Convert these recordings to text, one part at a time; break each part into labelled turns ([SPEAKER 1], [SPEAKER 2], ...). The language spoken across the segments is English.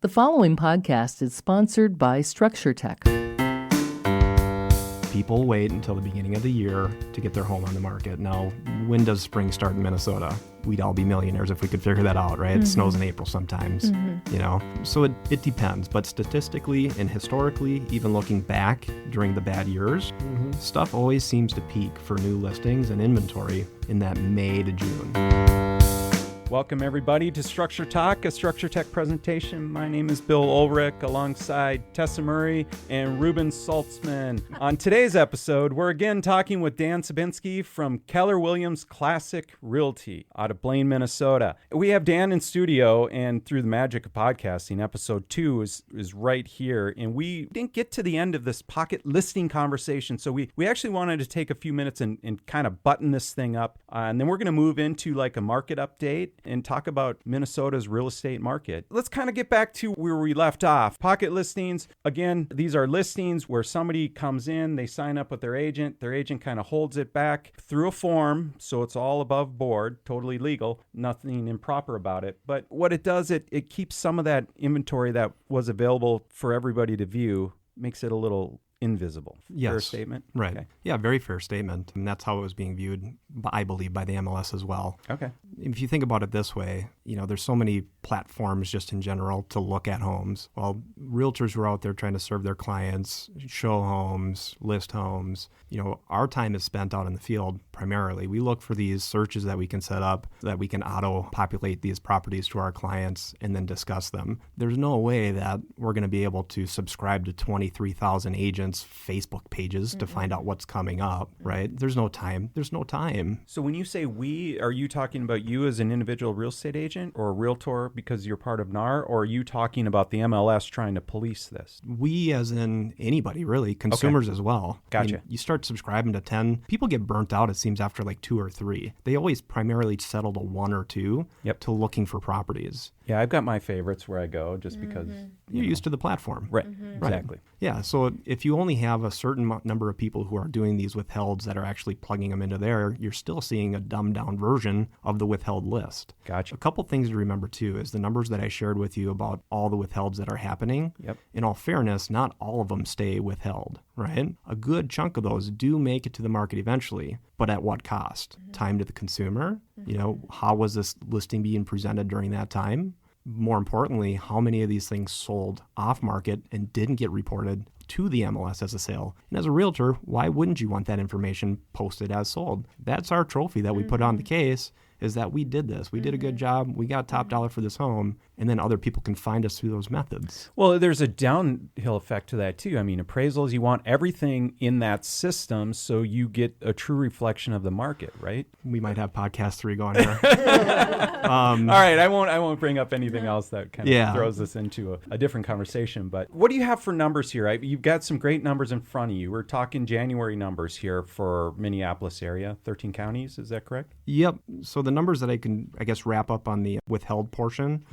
[SPEAKER 1] The following podcast is sponsored by Structure Tech.
[SPEAKER 2] People wait until the beginning of the year to get their home on the market. Now, when does spring start in Minnesota? We'd all be millionaires if we could figure that out, right? It snows in April sometimes, you know? So it depends. But statistically and historically, even looking back during the bad years, stuff always seems to peak for new listings and inventory in that May to June.
[SPEAKER 3] Welcome, everybody, to Structure Talk, a Structure Tech presentation. My name is Bill Ulrich, alongside Tessa Murray and Reuben Saltzman. On today's episode, we're again talking with Dan Sibinski from Keller Williams Classic Realty out of Blaine, Minnesota. We have Dan in studio, and through the magic of podcasting, episode 2 is right here. And we didn't get to the end of this pocket listing conversation, so we actually wanted to take a few minutes and kind of button this thing up. And then we're going to move into like a market update and talk about Minnesota's real estate market. Let's kind of get back to where we left off. Pocket listings. Again, these are listings where somebody comes in, they sign up with their agent kind of holds it back through a form, so it's all above board, totally legal, nothing improper about it. But what it does, it keeps some of that inventory that was available for everybody to view, makes it a little invisible.
[SPEAKER 2] Yes.
[SPEAKER 3] Fair statement?
[SPEAKER 2] Right.
[SPEAKER 3] Okay.
[SPEAKER 2] Yeah, very fair statement. And that's how it was being viewed, I believe, by the MLS as well.
[SPEAKER 3] Okay.
[SPEAKER 2] If you think about it this way, you know, there's so many platforms just in general to look at homes. Well, realtors were out there trying to serve their clients, show homes, list homes. You know, our time is spent out in the field primarily. We look for these searches that we can set up, that we can auto-populate these properties to our clients and then discuss them. There's no way that we're going to be able to subscribe to 23,000 agents' Facebook pages to find out what's coming up, right? There's no time.
[SPEAKER 3] So when you say we, are you talking about you as an individual real estate agent or a realtor because you're part of NAR, or are you talking about the MLS trying to police this?
[SPEAKER 2] We, as in anybody, really, consumers as well.
[SPEAKER 3] Gotcha.
[SPEAKER 2] I mean, you start subscribing to 10, people get burnt out, it seems, after like 2 or 3. They always primarily settle to 1 or 2 to looking for properties.
[SPEAKER 3] Yeah, I've got my favorites where I go just because
[SPEAKER 2] You're used to the platform.
[SPEAKER 3] Right, exactly.
[SPEAKER 2] Yeah, so if you only have a certain number of people who are doing these withhelds that are actually plugging them into there, you're still seeing a dumbed-down version of the withheld list.
[SPEAKER 3] Gotcha.
[SPEAKER 2] A couple things to remember, too, is the numbers that I shared with you about all the withhelds that are happening.
[SPEAKER 3] Yep.
[SPEAKER 2] In all fairness, not all of them stay withheld, right? A good chunk of those do make it to the market eventually, but at what cost? Time to the consumer? You know, how was this listing being presented during that time? More importantly, how many of these things sold off market and didn't get reported to the MLS as a sale? And as a realtor, why wouldn't you want that information posted as sold? That's our trophy that we put on the case, is that we did this. We did a good job. We got top dollar for this home. And then other people can find us through those methods.
[SPEAKER 3] Well, there's a downhill effect to that, too. I mean, appraisals, you want everything in that system so you get a true reflection of the market, right?
[SPEAKER 2] We might have podcast 3 going here.
[SPEAKER 3] All right, I won't bring up anything else that kind of throws us into a different conversation. But what do you have for numbers here? You've got some great numbers in front of you. We're talking January numbers here for Minneapolis area, 13 counties. Is that correct?
[SPEAKER 2] Yep. So the numbers that I can, I guess, wrap up on the withheld portion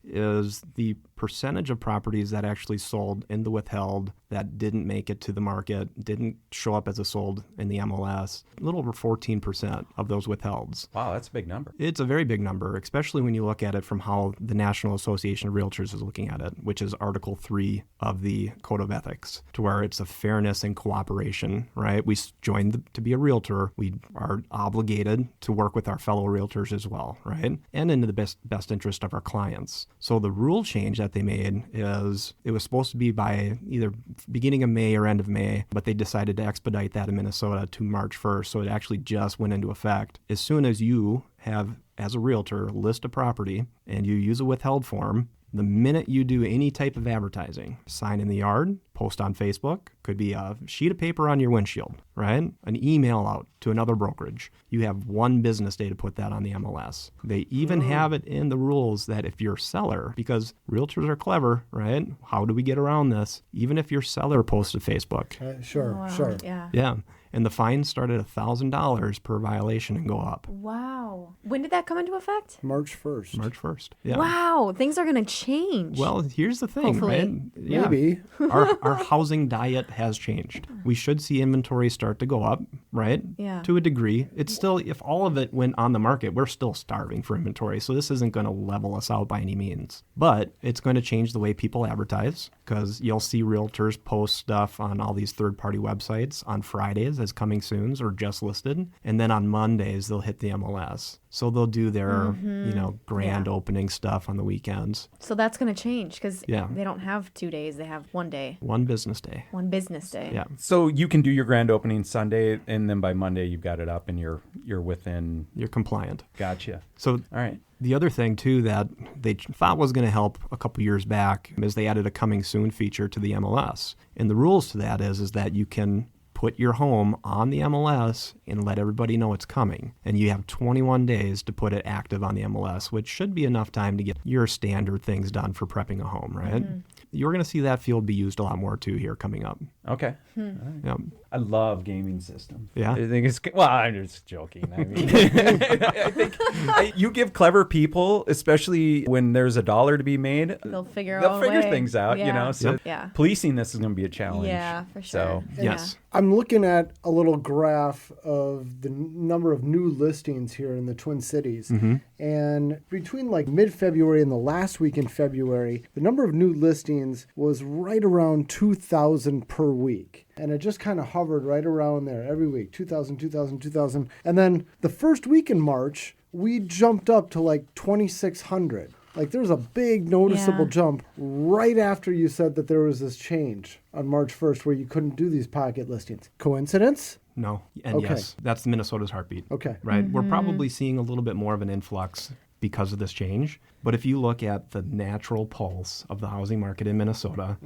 [SPEAKER 2] is the percentage of properties that actually sold in the withheld that didn't make it to the market, didn't show up as a sold in the MLS. A little over 14% of those withhelds.
[SPEAKER 3] Wow, that's a big number.
[SPEAKER 2] It's a very big number, especially when you look at it from how the National Association of Realtors is looking at it, which is Article 3 of the Code of Ethics, to where it's a fairness and cooperation, right? We joined to be a realtor. We are obligated to work with our fellow realtors as well, right? And in the best interest of our clients. So the rule change that they made is it was supposed to be by either beginning of May or end of May, but they decided to expedite that in Minnesota to March 1st. So it actually just went into effect. As soon as you have, as a realtor, list a property and you use a withheld form, the minute you do any type of advertising, sign in the yard, post on Facebook, could be a sheet of paper on your windshield, right? An email out to another brokerage. You have 1 business day to put that on the MLS. They even have it in the rules that if you're a seller, because realtors are clever, right? How do we get around this? Even if your seller posts to Facebook.
[SPEAKER 4] Sure.
[SPEAKER 5] Yeah.
[SPEAKER 2] Yeah. And the fines start at $1,000 per violation and go up.
[SPEAKER 4] Wow. When did that come into effect?
[SPEAKER 5] March 1st.
[SPEAKER 2] March 1st. Yeah.
[SPEAKER 4] Wow. Things are going to change.
[SPEAKER 2] Well, here's the thing,
[SPEAKER 4] Hopefully.
[SPEAKER 2] right? Yeah.
[SPEAKER 5] Maybe.
[SPEAKER 2] Our housing diet has changed. We should see inventory start to go up, right?
[SPEAKER 4] Yeah.
[SPEAKER 2] To a degree. It's still, if all of it went on the market, we're still starving for inventory. So this isn't going to level us out by any means. But it's going to change the way people advertise, because you'll see realtors post stuff on all these third-party websites on Fridays as coming soons or just listed. And then on Mondays, they'll hit the MLS. So they'll do their, grand opening stuff on the weekends.
[SPEAKER 4] So that's going to change because
[SPEAKER 2] Yeah.
[SPEAKER 4] they don't have 2 days. They have 1 day,
[SPEAKER 2] One business day.
[SPEAKER 4] 1 business day.
[SPEAKER 2] Yeah.
[SPEAKER 3] So you can do your grand opening Sunday, and then by Monday you've got it up and you're within.
[SPEAKER 2] You're compliant.
[SPEAKER 3] Gotcha.
[SPEAKER 2] So
[SPEAKER 3] All right.
[SPEAKER 2] the other thing, too, that they thought was going to help a couple years back is they added a coming soon feature to the MLS. And the rules to that is that you can put your home on the MLS and let everybody know it's coming. And you have 21 days to put it active on the MLS, which should be enough time to get your standard things done for prepping a home, right? You're going to see that field be used a lot more, too, here coming up.
[SPEAKER 3] Okay.
[SPEAKER 2] Yeah.
[SPEAKER 3] I love gaming systems.
[SPEAKER 2] Yeah?
[SPEAKER 3] I think it's, well, I'm just joking. I mean, I think you give clever people, especially when there's $1 to be made,
[SPEAKER 4] They'll figure
[SPEAKER 3] things out, you know? So
[SPEAKER 4] Yeah.
[SPEAKER 3] policing this is going to be a challenge.
[SPEAKER 4] Yeah, for
[SPEAKER 3] So,
[SPEAKER 4] sure.
[SPEAKER 2] Yes.
[SPEAKER 5] I'm looking at a little graph of the number of new listings here in the Twin Cities. And between like mid-February and the last week in February, the number of new listings was right around 2,000 per week. And it just kind of hovered right around there every week, 2,000, 2,000, 2,000. And then the first week in March, we jumped up to like 2,600. Like there's a big noticeable
[SPEAKER 4] Yeah.
[SPEAKER 5] jump right after you said that there was this change on March 1st where you couldn't do these pocket listings. Coincidence?
[SPEAKER 2] No. And
[SPEAKER 5] Okay.
[SPEAKER 2] yes, that's Minnesota's heartbeat.
[SPEAKER 5] Okay.
[SPEAKER 2] Right? We're probably seeing a little bit more of an influx because of this change. But if you look at the natural pulse of the housing market in Minnesota,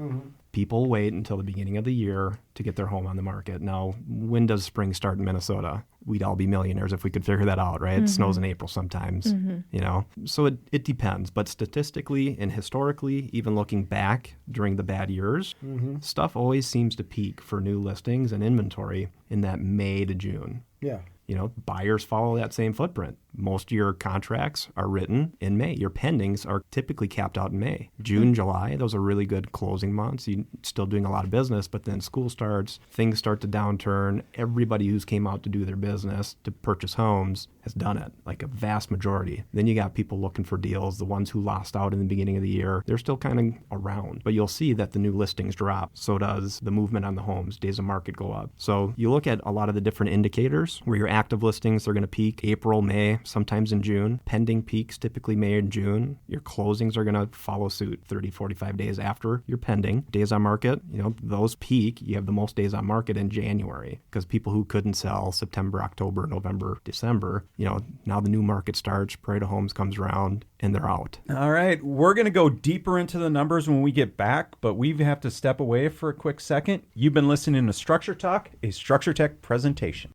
[SPEAKER 2] people wait until the beginning of the year to get their home on the market. Now, when does spring start in Minnesota? We'd all be millionaires if we could figure that out, right? It snows in April sometimes, you know? So it depends. But statistically and historically, even looking back during the bad years, stuff always seems to peak for new listings and inventory in that May to June.
[SPEAKER 5] Yeah.
[SPEAKER 2] You know, buyers follow that same footprint. Most of your contracts are written in May. Your pendings are typically capped out in May. June, July, those are really good closing months. You're still doing a lot of business, but then school starts, things start to downturn. Everybody who's came out to do their business, to purchase homes, has done it, like a vast majority. Then you got people looking for deals. The ones who lost out in the beginning of the year, they're still kind of around. But you'll see that the new listings drop. So does the movement on the homes. Days of market go up. So you look at a lot of the different indicators where your active listings are going to peak April, May, sometimes in June. Pending peaks typically May and June. Your closings are going to follow suit 30, 45 days after your pending. Days on market, you know, those peak. You have the most days on market in January because people who couldn't sell September, October, November, December, you know, now the new market starts, Parade of Homes comes around, and they're out.
[SPEAKER 3] All right. We're going to go deeper into the numbers when we get back, but we have to step away for a quick second. You've been listening to Structure Talk, a Structure Tech presentation.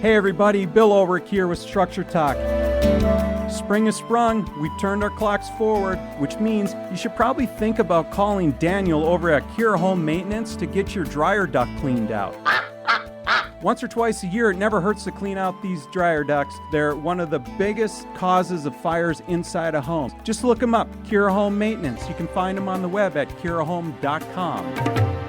[SPEAKER 3] Hey everybody, Bill Ulrich here with Structure Talk. Spring has sprung, we've turned our clocks forward, which means you should probably think about calling Daniel over at Cure Home Maintenance to get your dryer duct cleaned out. Once or twice a year, it never hurts to clean out these dryer ducts. They're one of the biggest causes of fires inside a home. Just look them up, Cure Home Maintenance. You can find them on the web at curehome.com.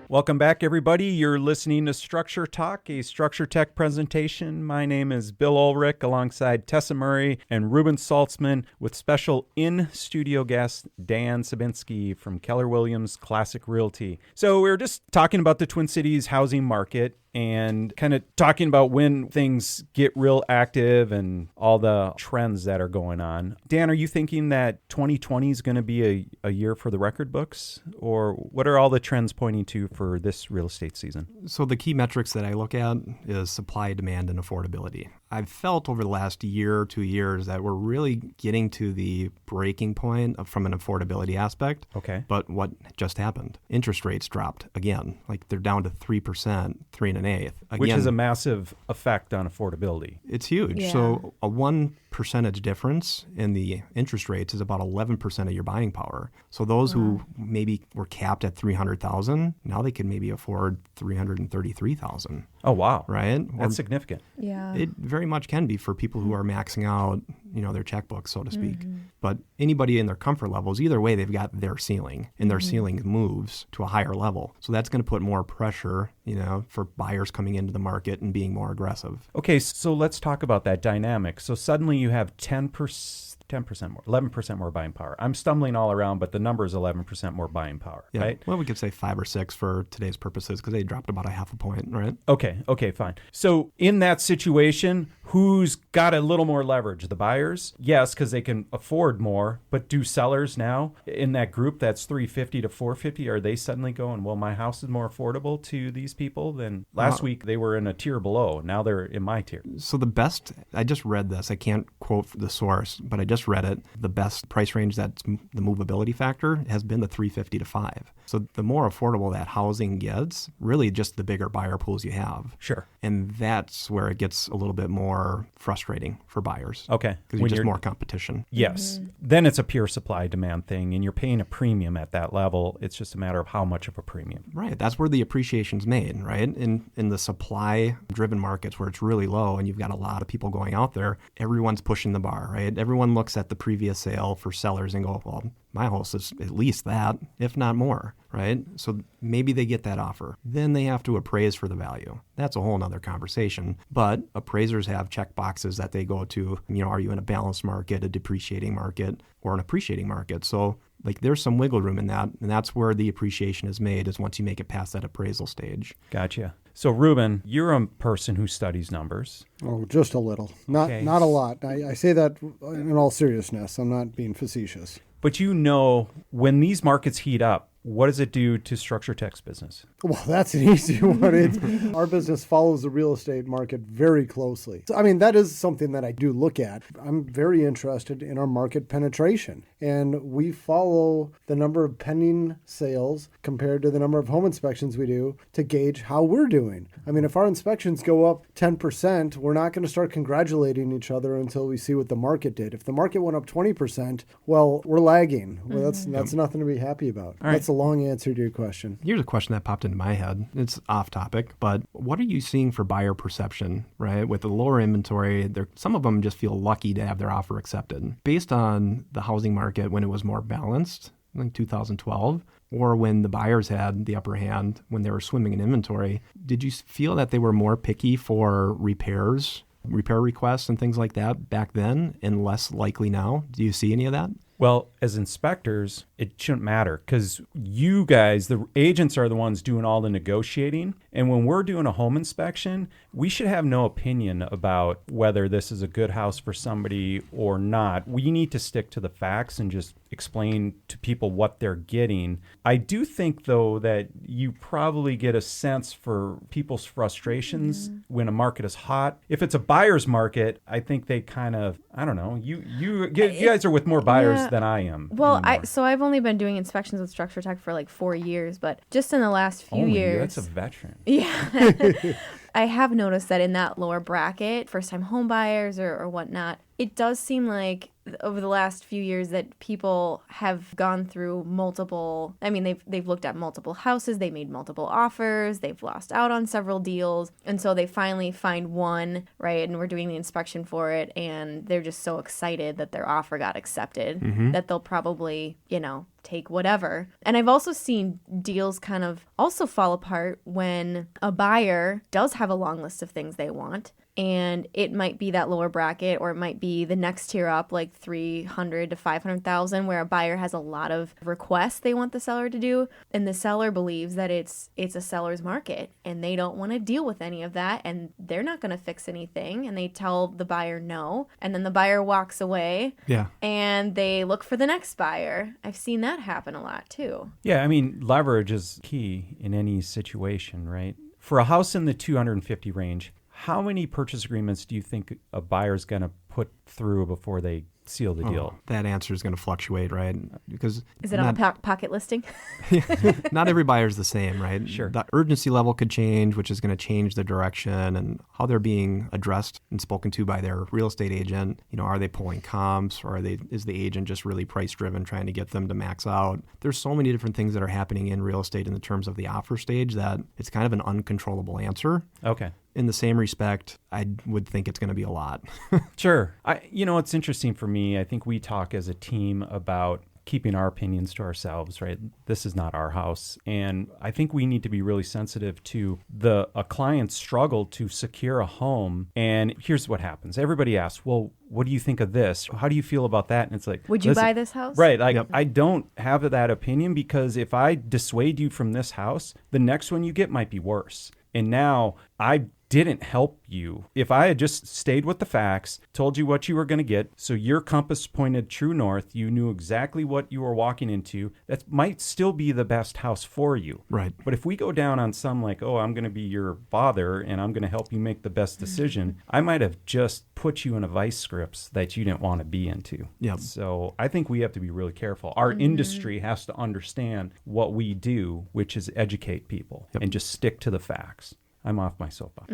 [SPEAKER 3] Welcome back, everybody. You're listening to Structure Talk, a Structure Tech presentation. My name is Bill Ulrich, alongside Tessa Murray and Reuben Saltzman, with special in-studio guest Dan Sibinski from Keller Williams Classic Realty. So we were just talking about the Twin Cities housing market and kind of talking about when things get real active and all the trends that are going on. Dan, are you thinking that 2020 is going to be a year for the record books? Or what are all the trends pointing to for this real estate season?
[SPEAKER 2] So the key metrics that I look at is supply, demand, and affordability. I've felt over the last year or 2 years that we're really getting to the breaking point from an affordability aspect.
[SPEAKER 3] Okay.
[SPEAKER 2] But what just happened? Interest rates dropped again. Like they're down to 3%, 3.125%. Again,
[SPEAKER 3] Which is a massive effect on affordability.
[SPEAKER 2] it's huge.
[SPEAKER 4] Yeah.
[SPEAKER 2] So a 1% difference in the interest rates is about 11% of your buying power. So those who maybe were capped at 300,000, now they can maybe afford 333,000,
[SPEAKER 3] Oh, wow.
[SPEAKER 2] right? Or
[SPEAKER 3] That's significant.
[SPEAKER 4] Yeah.
[SPEAKER 2] it very much can be for people who are maxing out, their checkbook, so to speak. But anybody in their comfort levels, either way, they've got their ceiling, and their ceiling moves to a higher level. So that's going to put more pressure, for buyers coming into the market and being more aggressive.
[SPEAKER 3] Okay, so let's talk about that dynamic. So suddenly you have 10% more, 11% more buying power. I'm stumbling all around, but the number is 11% more buying power,
[SPEAKER 2] Yeah.
[SPEAKER 3] right?
[SPEAKER 2] Well, we could say 5 or 6 for today's purposes because they dropped about a half a point, right?
[SPEAKER 3] Okay, fine. So in that situation, who's got a little more leverage? The buyers? Yes, because they can afford more, but do sellers now in that group that's 350 to 450, are they suddenly going, well, my house is more affordable to these people than last week they were in a tier below. Now they're in my tier.
[SPEAKER 2] So the best, I just read this. I can't quote the source, but I just read it. The best price range that's the movability factor has been the 350 to 5. So the more affordable that housing gets, really just the bigger buyer pools you have.
[SPEAKER 3] Sure.
[SPEAKER 2] And that's where it gets a little bit more frustrating for buyers.
[SPEAKER 3] Okay.
[SPEAKER 2] Because you just more competition.
[SPEAKER 3] Yes. Then it's a pure supply demand thing, and you're paying a premium at that level. It's just a matter of how much of a premium.
[SPEAKER 2] Right. That's where the appreciation's made, right? In the supply-driven markets where it's really low and you've got a lot of people going out there, everyone's pushing the bar, right? Everyone looks at the previous sale for sellers and go, well, my house is at least that, if not more, right? So maybe they get that offer. Then they have to appraise for the value. That's a whole nother conversation. But appraisers have check boxes that they go to, are you in a balanced market, a depreciating market, or an appreciating market? So there's some wiggle room in that, and that's where the appreciation is made, is once you make it past that appraisal stage.
[SPEAKER 3] Gotcha. So, Reuben, you're a person who studies numbers.
[SPEAKER 5] Oh, just a little. Not a lot. I say that in all seriousness. I'm not being facetious.
[SPEAKER 3] But when these markets heat up, what does it do to Structure Tech's business?
[SPEAKER 5] Well, that's an easy one. Our business follows the real estate market very closely. So, that is something that I do look at. I'm very interested in our market penetration. And we follow the number of pending sales compared to the number of home inspections we do to gauge how we're doing. If our inspections go up 10%, we're not going to start congratulating each other until we see what the market did. If the market went up 20%, well, we're lagging. Well, that's nothing to be happy about.
[SPEAKER 3] All right.
[SPEAKER 5] That's a long answer to your question.
[SPEAKER 2] Here's a question that popped into my head. It's off topic, but what are you seeing for buyer perception, right? With the lower inventory, some of them just feel lucky to have their offer accepted. Based on the housing market when it was more balanced, like 2012, or when the buyers had the upper hand, when they were swimming in inventory, did you feel that they were more picky for repair requests and things like that back then and less likely now? Do you see any of that?
[SPEAKER 3] Well, as inspectors, it shouldn't matter because you guys, the agents, are the ones doing all the negotiating. And when we're doing a home inspection, we should have no opinion about whether this is a good house for somebody or not. We need to stick to the facts and just explain to people what they're getting. I do think, though, that you probably get a sense for people's frustrations when a market is hot. If it's a buyer's market, I think they kind of, I don't know, you guys are with more buyers than I am.
[SPEAKER 4] Well,
[SPEAKER 3] anymore.
[SPEAKER 4] so I've only been doing inspections with Structure Tech for like 4 years, but just in the last few years.
[SPEAKER 3] That's a veteran.
[SPEAKER 4] Yeah. I have noticed that in that lower bracket, first-time home buyers or whatnot, it does seem like over the last few years that people have gone through multiple, they've looked at multiple houses, they made multiple offers, they've lost out on several deals, and so they finally find one, right, and we're doing the inspection for it, and they're just so excited that their offer got accepted that they'll probably, take whatever. And I've also seen deals kind of also fall apart when a buyer does have a long list of things they want. And it might be that lower bracket, or it might be the next tier up, like 300 to 500,000, where a buyer has a lot of requests they want the seller to do, and the seller believes that it's a seller's market, and they don't want to deal with any of that, and they're not going to fix anything, and they tell the buyer no, and then the buyer walks away, and they look for the next buyer. I've seen that happen a lot too.
[SPEAKER 3] Yeah, leverage is key in any situation, right? For a house in the 250 range, how many purchase agreements do you think a buyer's going to put through before they seal the deal?
[SPEAKER 2] That answer is going to fluctuate, right? Because
[SPEAKER 4] Is it on a pocket listing?
[SPEAKER 2] not every buyer is the same, right?
[SPEAKER 3] Sure.
[SPEAKER 2] The urgency level could change, which is going to change the direction and how they're being addressed and spoken to by their real estate agent. Are they pulling comps, or is the agent just really price driven, trying to get them to max out? There's so many different things that are happening in real estate in the terms of the offer stage that it's kind of an uncontrollable answer.
[SPEAKER 3] Okay.
[SPEAKER 2] In the same respect, I would think it's going to be a lot.
[SPEAKER 3] Sure. It's interesting for me. I think we talk as a team about keeping our opinions to ourselves, right? This is not our house. And I think we need to be really sensitive to a client's struggle to secure a home. And here's what happens. Everybody asks, well, what do you think of this? How do you feel about that? And it's like,
[SPEAKER 4] would you buy this house?
[SPEAKER 3] Right. I don't have that opinion, because if I dissuade you from this house, the next one you get might be worse. And now I didn't help you. If I had just stayed with the facts, told you what you were going to get, so your compass pointed true north, you knew exactly what you were walking into, that might still be the best house for you.
[SPEAKER 2] Right.
[SPEAKER 3] But if we go down on some like, oh, I'm going to be your father and I'm going to help you make the best decision, I might have just put you in a vice grips that you didn't want to be into.
[SPEAKER 2] Yep.
[SPEAKER 3] So I think we have to be really careful. Our industry has to understand what we do, which is educate people and just stick to the facts. I'm off my soapbox.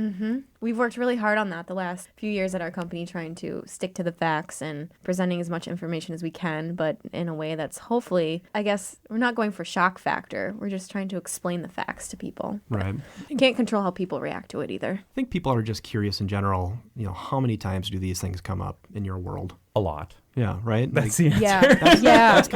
[SPEAKER 4] We've worked really hard on that the last few years at our company, trying to stick to the facts and presenting as much information as we can, but in a way that's hopefully, I guess, we're not going for shock factor. We're just trying to explain the facts to people.
[SPEAKER 2] Right.
[SPEAKER 4] You can't control how people react to it either.
[SPEAKER 2] I think people are just curious in general. How many times do these things come up in your world?
[SPEAKER 3] A lot.
[SPEAKER 2] Yeah, right?
[SPEAKER 3] That's the answer.
[SPEAKER 4] That's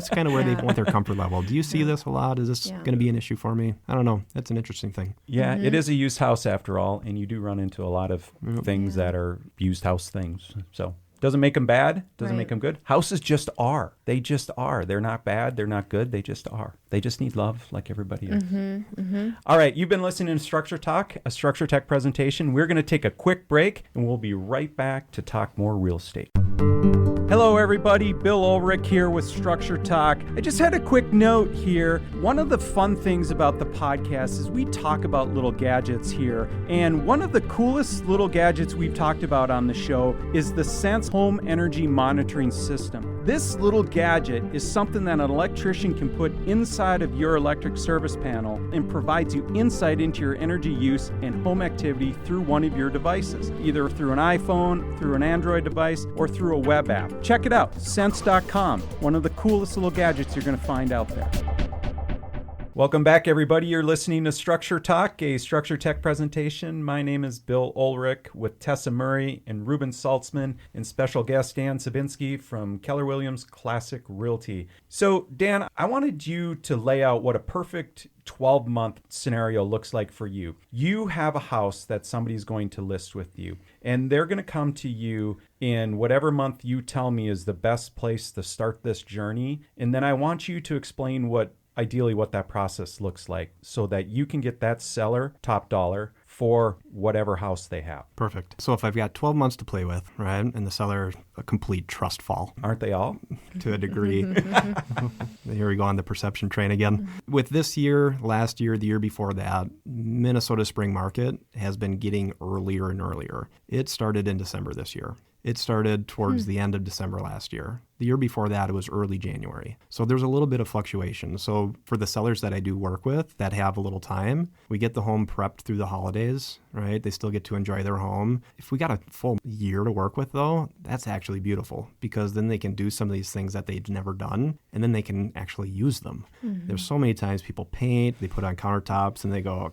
[SPEAKER 2] kind of where they want their comfort level. Do you see this a lot? Is this going to be an issue for me? I don't know. That's an interesting thing.
[SPEAKER 3] Yeah, it is a used house after all, and you do run into a lot of things that are used house things. So doesn't make them bad, doesn't make them good. Houses just are. They just are. They're not bad. They're not good. They just are. They just need love like everybody else. All right, you've been listening to Structure Talk, a Structure Tech presentation. We're going to take a quick break, and we'll be right back to talk more real estate. Hello, everybody. Bill Ulrich here with Structure Talk. I just had a quick note here. One of the fun things about the podcast is we talk about little gadgets here. And one of the coolest little gadgets we've talked about on the show is the Sense Home Energy Monitoring System. This little gadget is something that an electrician can put inside of your electric service panel and provides you insight into your energy use and home activity through one of your devices, either through an iPhone, through an Android device, or through a web app. Check it out, sense.com. One of the coolest little gadgets you're going to find out there. Welcome back, everybody. You're listening to Structure Talk, a Structure Tech presentation. My name is Bill Ulrich with Tessa Murray and Reuben Saltzman and special guest Dan Sibinski from Keller Williams Classic Realty. So, Dan, I wanted you to lay out what a perfect 12-month scenario looks like for you. You have a house that somebody's going to list with you, and they're going to come to you in whatever month you tell me is the best place to start this journey. And then I want you to explain ideally what that process looks like so that you can get that seller top dollar for whatever house they have.
[SPEAKER 2] Perfect. So if I've got 12 months to play with, right, and the seller, a complete trust fall.
[SPEAKER 3] Aren't they all?
[SPEAKER 2] To a degree. Here we go on the perception train again. With this year, last year, the year before that, Minnesota spring market has been getting earlier and earlier. It started in December this year. It started towards the end of December last year. The year before that, it was early January. So there's a little bit of fluctuation. So for the sellers that I do work with that have a little time, we get the home prepped through the holidays, right? They still get to enjoy their home. If we got a full year to work with, though, that's actually beautiful because then they can do some of these things that they've never done, and then they can actually use them. There's so many times people paint, they put on countertops, and they go,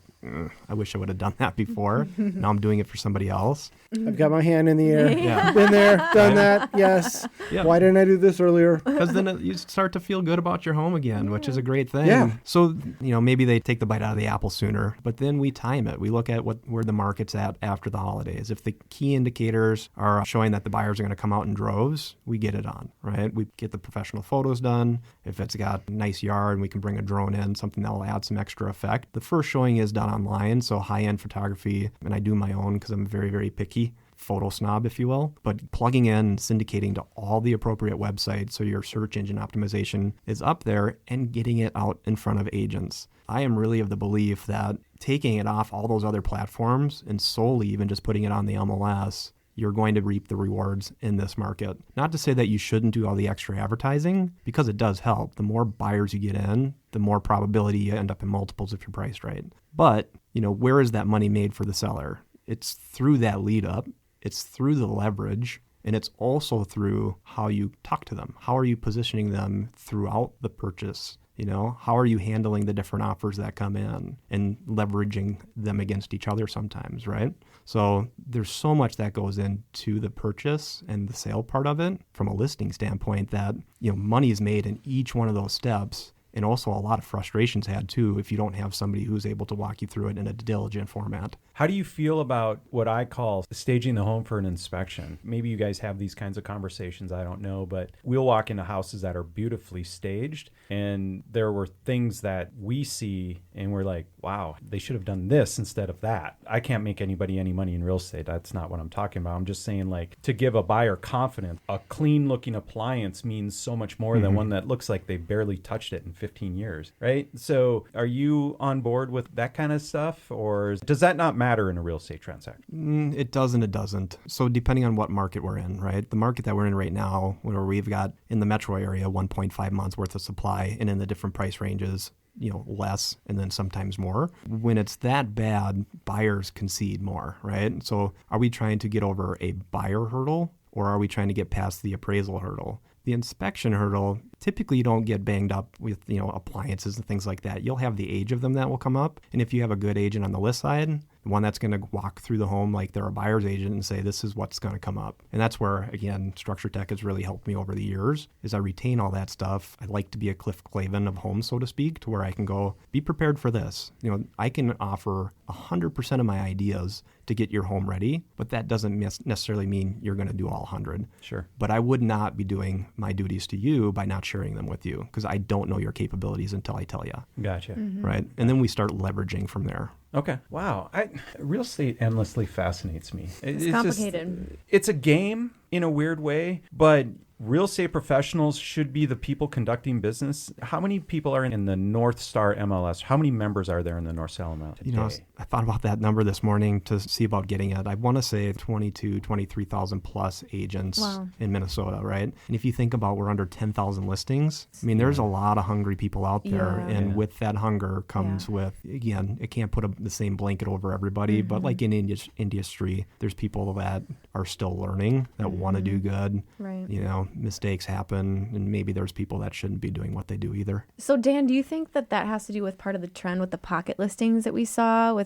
[SPEAKER 2] I wish I would have done that before. Now I'm doing it for somebody else.
[SPEAKER 5] I've got my hand in the air. Been there, done that, yes.
[SPEAKER 2] Yeah.
[SPEAKER 5] Why didn't I do this earlier?
[SPEAKER 2] Because then you start to feel good about your home again, which is a great thing.
[SPEAKER 5] Yeah.
[SPEAKER 2] So, maybe they take the bite out of the apple sooner, but then we time it. We look at where the market's at after the holidays. If the key indicators are showing that the buyers are going to come out in droves, we get it on, right? We get the professional photos done. If it's got a nice yard and we can bring a drone in, something that will add some extra effect. The first showing is done online, so high-end photography, and I do my own because I'm very, very picky. Photo snob, if you will, but plugging in and syndicating to all the appropriate websites so your search engine optimization is up there and getting it out in front of agents. I am really of the belief that taking it off all those other platforms and solely even just putting it on the MLS, you're going to reap the rewards in this market. Not to say that you shouldn't do all the extra advertising, because it does help. The more buyers you get in, the more probability you end up in multiples if you're priced right. But, where is that money made for the seller? It's through that lead up. It's through the leverage. And it's also through how you talk to them. How are you positioning them throughout the purchase? How are you handling the different offers that come in and leveraging them against each other sometimes, right? So there's so much that goes into the purchase and the sale part of it from a listing standpoint that, money is made in each one of those steps. And also a lot of frustrations had too if you don't have somebody who's able to walk you through it in a diligent format.
[SPEAKER 3] How do you feel about what I call staging the home for an inspection? Maybe you guys have these kinds of conversations, I don't know, but we'll walk into houses that are beautifully staged, and there were things that we see and we're like, wow, they should have done this instead of that. I can't make anybody any money in real estate. That's not what I'm talking about. I'm just saying, like, to give a buyer confidence, a clean looking appliance means so much more than one that looks like they barely touched it in 15 years, right? So are you on board with that kind of stuff, or does that not matter in a real estate transaction?
[SPEAKER 2] It does and it doesn't. So depending on what market we're in, right? The market that we're in right now, where we've got in the metro area 1.5 months worth of supply, and in the different price ranges, less and then sometimes more. When it's that bad, buyers concede more, right? So are we trying to get over a buyer hurdle, or are we trying to get past the appraisal hurdle? The inspection hurdle, typically you don't get banged up with, appliances and things like that. You'll have the age of them that will come up. And if you have a good agent on the list side, one that's going to walk through the home like they're a buyer's agent and say, this is what's going to come up. And that's where, again, Structure Tech has really helped me over the years, is I retain all that stuff. I like to be a Cliff Clavin of homes, so to speak, to where I can go, be prepared for this. I can offer 100% of my ideas to get your home ready, but that doesn't necessarily mean you're going to do all 100.
[SPEAKER 3] Sure.
[SPEAKER 2] But I would not be doing my duties to you by not sharing them with you, because I don't know your capabilities until I tell you.
[SPEAKER 3] Gotcha.
[SPEAKER 2] Right? And then we start leveraging from there.
[SPEAKER 3] Okay. Wow. Real estate endlessly fascinates me.
[SPEAKER 4] It's complicated.
[SPEAKER 3] It's a game in a weird way, but real estate professionals should be the people conducting business. How many people are in the North Star MLS? How many members are there in the North Star MLS today?
[SPEAKER 2] I thought about that number this morning to see about getting it. I want to say 23,000 plus agents in Minnesota, right? And if you think about, we're under 10,000 listings. I mean, there's a lot of hungry people out there.
[SPEAKER 4] Yeah.
[SPEAKER 2] And with that hunger comes with, again, it can't put the same blanket over everybody, but like in industry, there's people that are still learning, that want to do good.
[SPEAKER 4] Right.
[SPEAKER 2] Mistakes happen, and maybe there's people that shouldn't be doing what they do either.
[SPEAKER 4] So Dan, do you think that has to do with part of the trend with the pocket listings that we saw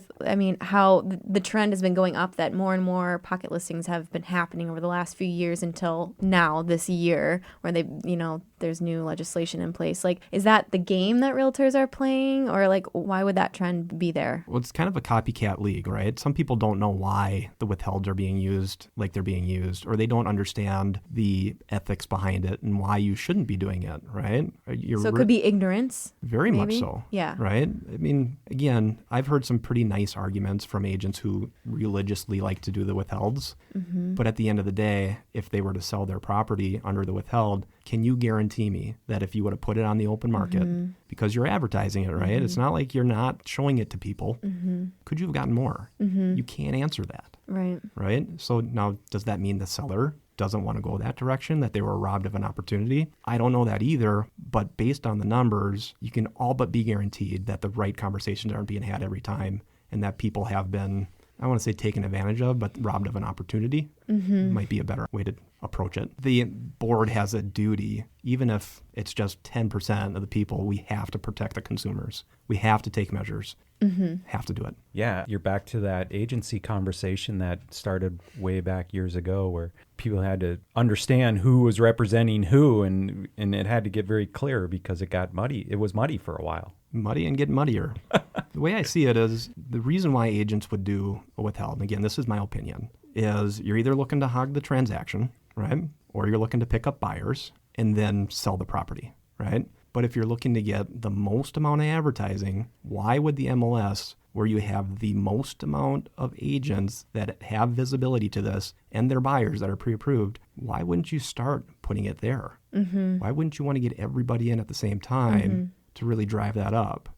[SPEAKER 4] how the trend has been going up, that more and more pocket listings have been happening over the last few years until now this year, where there's new legislation in place? Like, is that the game that realtors are playing, or like, why would that trend be there?
[SPEAKER 2] Well, it's kind of a copycat league, right? Some people don't know why the withhelds are being used like they're being used, or they don't understand the ethics behind it and why you shouldn't be doing it, right?
[SPEAKER 4] So it could be ignorance.
[SPEAKER 2] Very
[SPEAKER 4] maybe?
[SPEAKER 2] Much so.
[SPEAKER 4] Yeah.
[SPEAKER 2] Right? I mean, again, I've heard some pretty nice arguments from agents who religiously like to do the withhelds. But at the end of the day, if they were to sell their property under the withheld, can you guarantee me that if you would have put it on the open market, because you're advertising it, right? It's not like you're not showing it to people. Could you have gotten more? You can't answer that.
[SPEAKER 4] Right.
[SPEAKER 2] Right? So now, does that mean the seller doesn't want to go that direction, that they were robbed of an opportunity? I don't know that either, but based on the numbers, you can all but be guaranteed that the right conversations aren't being had every time, and that people have been, I want to say taken advantage of, but robbed of an opportunity might be a better way to approach it. The board has a duty, even if it's just 10% of the people, we have to protect the consumers. We have to take measures. Have to do it.
[SPEAKER 3] Yeah, you're back to that agency conversation that started way back years ago, where people had to understand who was representing who, and it had to get very clear because it got muddy. It was muddy for a while.
[SPEAKER 2] Muddy and get muddier. The way I see it is, the reason why agents would do a withheld, and again, this is my opinion, is you're either looking to hog the transaction, right? Or you're looking to pick up buyers and then sell the property, right? But if you're looking to get the most amount of advertising, why would the MLS, where you have the most amount of agents that have visibility to this and their buyers that are pre-approved, why wouldn't you start putting it there? Why wouldn't you want to get everybody in at the same time to really drive that up?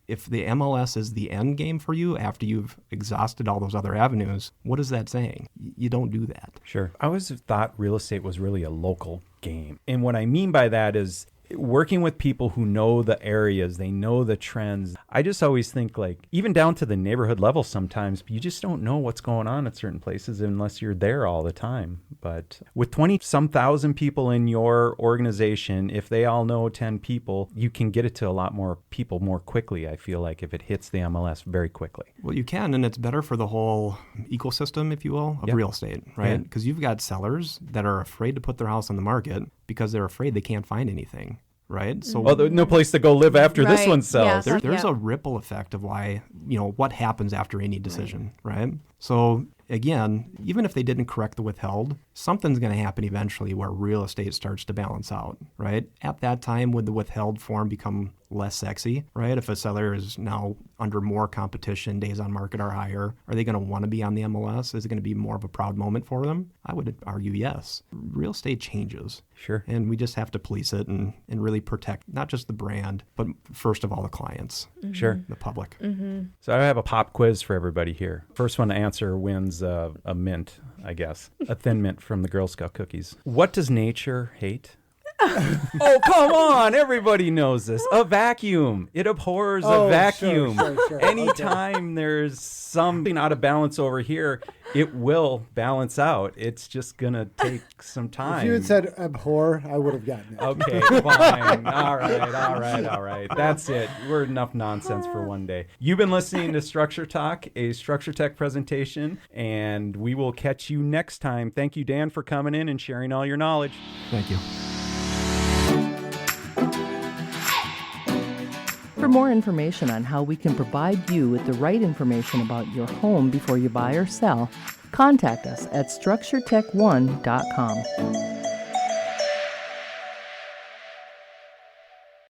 [SPEAKER 2] If the MLS is the end game for you after you've exhausted all those other avenues, what is that saying? You don't do that.
[SPEAKER 3] Sure. I always thought real estate was really a local game. And what I mean by that is working with people who know the areas, they know the trends. I just always think like even down to the neighborhood level sometimes, you just don't know what's going on at certain places unless you're there all the time. But with 20-some thousand people in your organization, if they all know 10 people, you can get it to a lot more people more quickly, I feel like, if it hits the MLS very quickly.
[SPEAKER 2] Well, you can, and it's better for the whole ecosystem, if you will, of real estate, right? Because you've got sellers that are afraid to put their house on the market because they're afraid they can't find anything. Right. So
[SPEAKER 3] there's no place to go live after this one sells.
[SPEAKER 4] Yeah.
[SPEAKER 2] There's a ripple effect of why, what happens after any decision. Right. So again, even if they didn't correct the withheld, something's going to happen eventually where real estate starts to balance out. Right. At that time, would the withheld form become less sexy? Right. If a seller is now under more competition, days on market are higher, are they going to want to be on the MLS? Is it going to be more of a proud moment for them? I would argue yes. Real estate changes.
[SPEAKER 3] Sure.
[SPEAKER 2] And we just have to police it and really protect not just the brand, but first of all, the clients.
[SPEAKER 3] Sure.
[SPEAKER 2] The public.
[SPEAKER 3] So I have a pop quiz for everybody here. First one to answer wins a mint, I guess. A Thin Mint from the Girl Scout cookies. What does nature hate? Oh, come on. Everybody knows this. A vacuum. It abhors a vacuum.
[SPEAKER 5] Sure.
[SPEAKER 3] Anytime there's something out of balance over here, it will balance out. It's just going to take some time.
[SPEAKER 5] If you had said abhor, I would have gotten it.
[SPEAKER 3] Okay, fine. All right. That's it. We're enough nonsense for one day. You've been listening to Structure Talk, a Structure Tech presentation, and we will catch you next time. Thank you, Dan, for coming in and sharing all your knowledge.
[SPEAKER 2] Thank you.
[SPEAKER 1] For more information on how we can provide you with the right information about your home before you buy or sell, contact us at structuretech1.com.